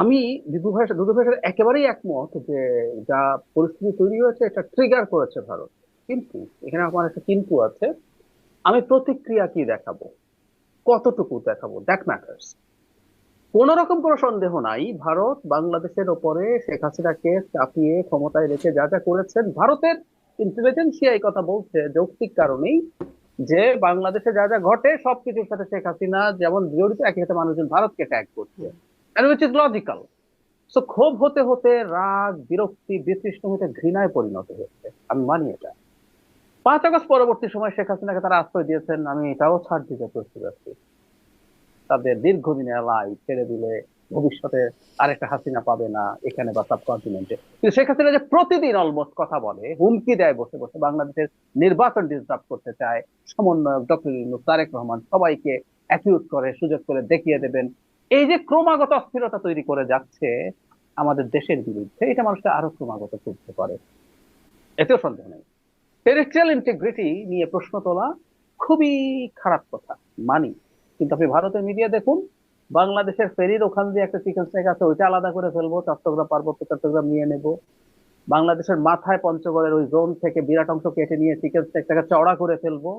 আমি দুদু ভাইয়ের সাথে একেবারেই একমত যে যা পরিস্থিতি তৈরি হয়েছে এটা ট্রিগার করেছে ভারত। কিন্তু এখানে আমার একটা কিন্তু আছে। আমি প্রতিক্রিয়া কি দেখাবো, কতটুকু দেখাবো, দ্যাট ম্যাটার্স। কোন রকম কোনো সন্দেহ নাই, ভারত বাংলাদেশের ওপরে শেখ হাসিনাকে চাপিয়ে ক্ষমতায় রেখে যা যা করেছেন, ভারতের ইন্টেলিজেন্সিয়া এই কথা বলছে যৌক্তিক কারণেই যে বাংলাদেশে যা যা ঘটে সবকিছুর সাথে শেখ হাসিনা যেমন জড়িত, একই সাথে মানুষজন ভারতকে ট্যাগ করছে, hmm. And which is logical. So ক্ষোভ হতে হতে রাগ, বিরক্তি, বিতৃষ্ণ হতে ঘৃণায় পরিণত হচ্ছে, আমি মানি এটা। 5 আগস্ট পরবর্তী সময় শেখ হাসিনাকে তারা আশ্রয় দিয়েছেন, আমি এটাও ছাড় দিতে প্রস্তুত আছি। তাদের দীর্ঘদিনের লাই ছেড়ে দিলে ভবিষ্যতে আরেকটা হাসিনা পাবে না এখানে বা সাবকন্টিনেন্টে। কিন্তু শেখ হাসিনা যে প্রতিদিন অলমোস্ট কথা বলে, হুমকি দেয় বসে বসে, বাংলাদেশের নির্বাচন ডিস্টার্ব করতে চায়, সমন্বয়ক ডক্টর ইউনূস, তারেক রহমান সবাইকে অ্যাকিউজ করে, সুযোগ করে দেখিয়ে দেবেন, এই যে ক্রমাগত অস্থিরতা তৈরি করে যাচ্ছে আমাদের দেশের বিরুদ্ধে, এটা মানুষকে আরো ক্রমাগত করতে পারে, এতেও সন্দেহ নেই। টেরিtoriয়াল ইন্টিগ্রিটি নিয়ে প্রশ্ন তোলা খুবই খারাপ কথা, মানি। কিন্তু আপনি ভারতের মিডিয়া দেখুন, বাংলাদেশের ফেরির ওখান দিয়ে একটা চিকেন স্টেক আছে, ওইটা আলাদা করে ফেলবো, চট্টগ্রাম পার্বত্য চট্টগ্রাম নিয়ে নেব। বাংলাদেশের মাথায় পঞ্চগড়ের ওই জোন থেকে বিরাট অংশ কেটে নিয়ে চিকেন স্টেকটাকে চওড়া করে ফেলবো।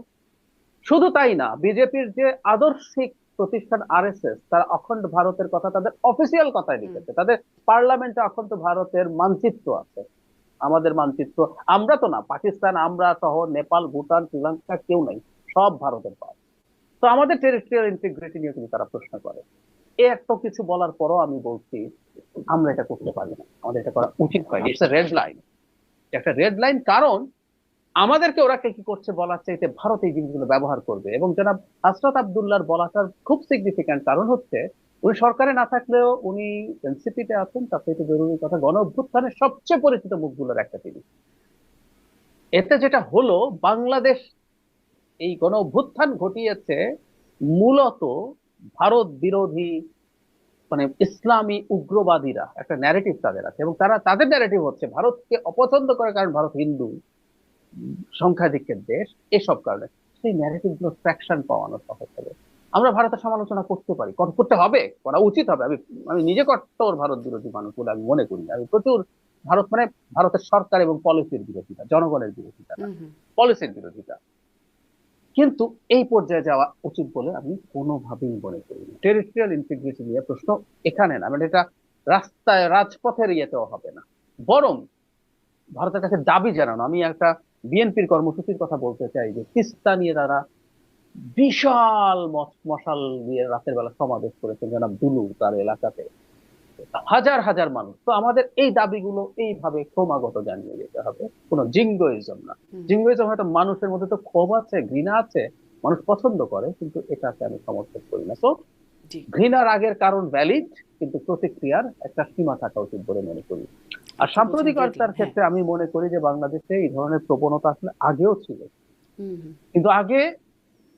শুধু তাই না, বিজেপির যে আদর্শিক প্রতিষ্ঠান আরএসএস, তারা অখণ্ড ভারতের কথা তাদের অফিসিয়াল কথায় হুম। লিখেছে, তাদের পার্লামেন্টে অখণ্ড ভারতের মানচিত্র আছে। আমাদের মানচিত্র, আমরা তো না, পাকিস্তান আমরা সহ নেপাল, ভুটান, শ্রীলঙ্কা কেউ নাই, সব ভারতের পাশ। তো আমাদের টেরিtoriয়াল ইন্টিগ্রিটি নিয়ে কিন্তু তারা প্রশ্ন করে। এত কিছু বলার পরও আমি বলছি আমরা এটা করতে পারি না, আমাদের এটা করা উচিত হয়, ইটস এ রেড লাইন, একটা রেড লাইন। কারণ আমাদেরকে ওরা কে কি করছে বলার চাইতে ভারত এই জিনিসগুলো ব্যবহার করবে। এবং জনাব হাসরাত আব্দুল্লাহর বলাটার খুব সিগনিফিক্যান্ট কারণ হচ্ছে, উনি সরকারে না থাকলেও উনি এনসিপিতে আছেন, তার থেকে জরুরি কথা, গণ অভ্যুত্থানের সবচেয়ে পরিচিত মুখগুলোর একটা তিনি। এতে যেটা হলো, বাংলাদেশ এই গণ অভ্যুত্থান ঘটিয়েছে মূলত ভারত বিরোধী, মানে ইসলামী উগ্রবাদীরা একটা ন্যারেটিভ তাদের আছে, এবং তারা তাদের ন্যারেটিভ হচ্ছে ভারতকে অপছন্দ করে কারণ ভারত হিন্দু, সংখ্যাধিক্যের দেশ, এসব কারণে। সেই ন্যারেটিভ গুলো ট্রাকশন পাওয়ানো সহজ হবে। আমরা ভারতের সমালোচনা করতে পারি, করতে হবে, করা উচিত হবে। আমি আমি নিজে কট্টর ভারত বিরোধী মানুষ বলে আমি মনে করি না। আমি প্রচুর ভারত মানে ভারতের সরকার এবং পলিসির বিরোধিতা, জনগণের বিরোধিতা না, হুম। হুম। পলিসির বিরোধিতা। কিন্তু এই পর্যায়ে যাওয়া উচিত বলে আমি কোনোভাবেই মনে করি না। টেরিtoriয়াল ইন্টিগ্রিটি নিয়ে প্রশ্ন এখানে না, মানে এটা রাস্তায় রাজপথের ইয়েতেও হবে না। বরং ভারতের কাছে দাবি জানানো, আমি একটা বিএনপির কর্মসূচির কথা বলতে চাই, যে তিস্তা নিয়ে তারা বিশাল মশাল দিয়ে রাতের বেলা সমাবেশ করেছেন জনাব দুলু তার এলাকাতে, হাজার হাজার মানুষ। তো আমাদের এই দাবিগুলো এইভাবে ক্রমাগত জানিয়ে যেতে হবে, কোনো জিঙ্গোইজম না। হুম। জিঙ্গোইজম হয়তো মানুষের মধ্যে তো ক্ষোভ আছে, ঘৃণা আছে, মানুষ পছন্দ করে, কিন্তু এটাকে আমি সমর্থন করি না। তো জি। ঘৃণার আগের কারণ ভ্যালিড, কিন্তু প্রতিক্রিয়ার একটা সীমা থাকা উচিত বলে মনে করি। আর আপনি বলছেন রেড সাম্প্রতিকতার লাইন, হ্যাঁ। ক্ষেত্রে আমি মনে করি যে বাংলাদেশে এই ধরনের প্রবণতা আসলে আগেও ছিল। হুম। হুম। কিন্তু আগে,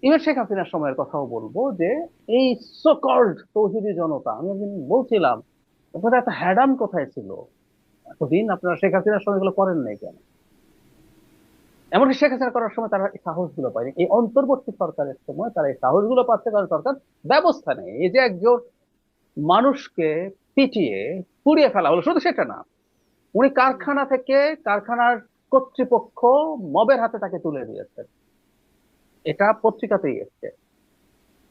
ইভেন শেখ হাসিনার সময়ের কথাও বলবো, যে এই সো কল্ড তৌহিদি জনতা, আমি একদিন বলছিলাম ওখানে একটা হ্যাডাম কোথায় ছিল এতদিন, আপনারা শেখ হাসিনার সময় এগুলো করেন নাই কেন? এমনকি শেখ হাসিনা করার সময় তারা এই সাহস গুলো পায়নি, এই অন্তর্বর্তী সরকারের সময় তারা এই সাহস গুলো পাচ্ছে, কারণ সরকার ব্যবস্থা নেই। এই যে একজন মানুষকে পিটিয়ে পুড়িয়ে ফেলা হলো, শুধু সেটা না, উনি হুম। কারখানা থেকে, কারখানার কর্তৃপক্ষ মবের হাতে তাকে তুলে দিয়েছে, এটা পত্রিকাতেই এসছে।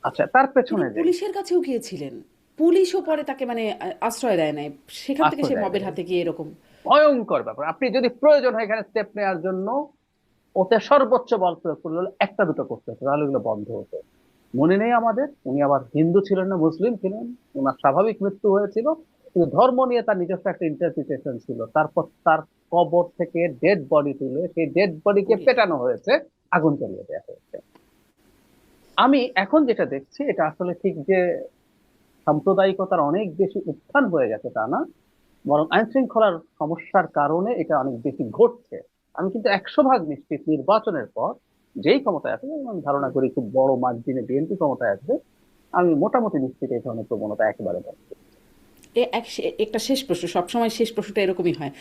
আচ্ছা, তার তিনি পেছনে যে পুলিশের কাছেও গিয়েছিলেন। পুলিশও পরে তাকে মানে আশ্রয় দেয় নাই। সেখান থেকে আশ্রয় সে দেয় মবের নাই, হাতে গিয়ে এরকম। ভয়ঙ্কর ব্যাপার। আপনি যদি প্রয়োজন হয় এখানে স্টেপ নেওয়ার জন্য, ওতে সর্বোচ্চ বল প্রয়োগ করলে হলে একটা দুটো করতে হতো, তাহলে এগুলো বন্ধ হতো। মনে নেই আমাদের, উনি আবার হিন্দু ছিলেন না, মুসলিম ছিলেন, ওনার স্বাভাবিক মৃত্যু হয়েছিল, কিন্তু ধর্ম নিয়ে তার নিজস্ব একটা ইন্টারপ্রিটেশন ছিল। তারপর তার কবর থেকে ডেড বডি তুলে সেই ডেড বডিকে পুড়িয়ে দেয়। পেটানো হয়েছে, আগুন জ্বালিয়ে দেওয়া হয়েছে। আমি এখন যেটা দেখছি, এটা আসলে ঠিক যে সাম্প্রদায়িকতার অনেক বেশি উত্থান হয়ে গেছে তা না, বরং আইন শৃঙ্খলার সমস্যার কারণে এটা অনেক বেশি ঘটছে। আমি কিন্তু 100 ভাগ নিশ্চিত নির্বাচনের পর যেই ক্ষমতায় আসবে, আমি ধারণা হুম। করি খুব বড় মার্জিনে বিএনপি ক্ষমতায় আসবে, আমি মোটামুটি নিশ্চিত এই ধরনের প্রবণতা একেবারে বন্ধ। একটা শেষ প্রশ্ন, সবসময় শেষ প্রশ্নটা এরকমই হয়।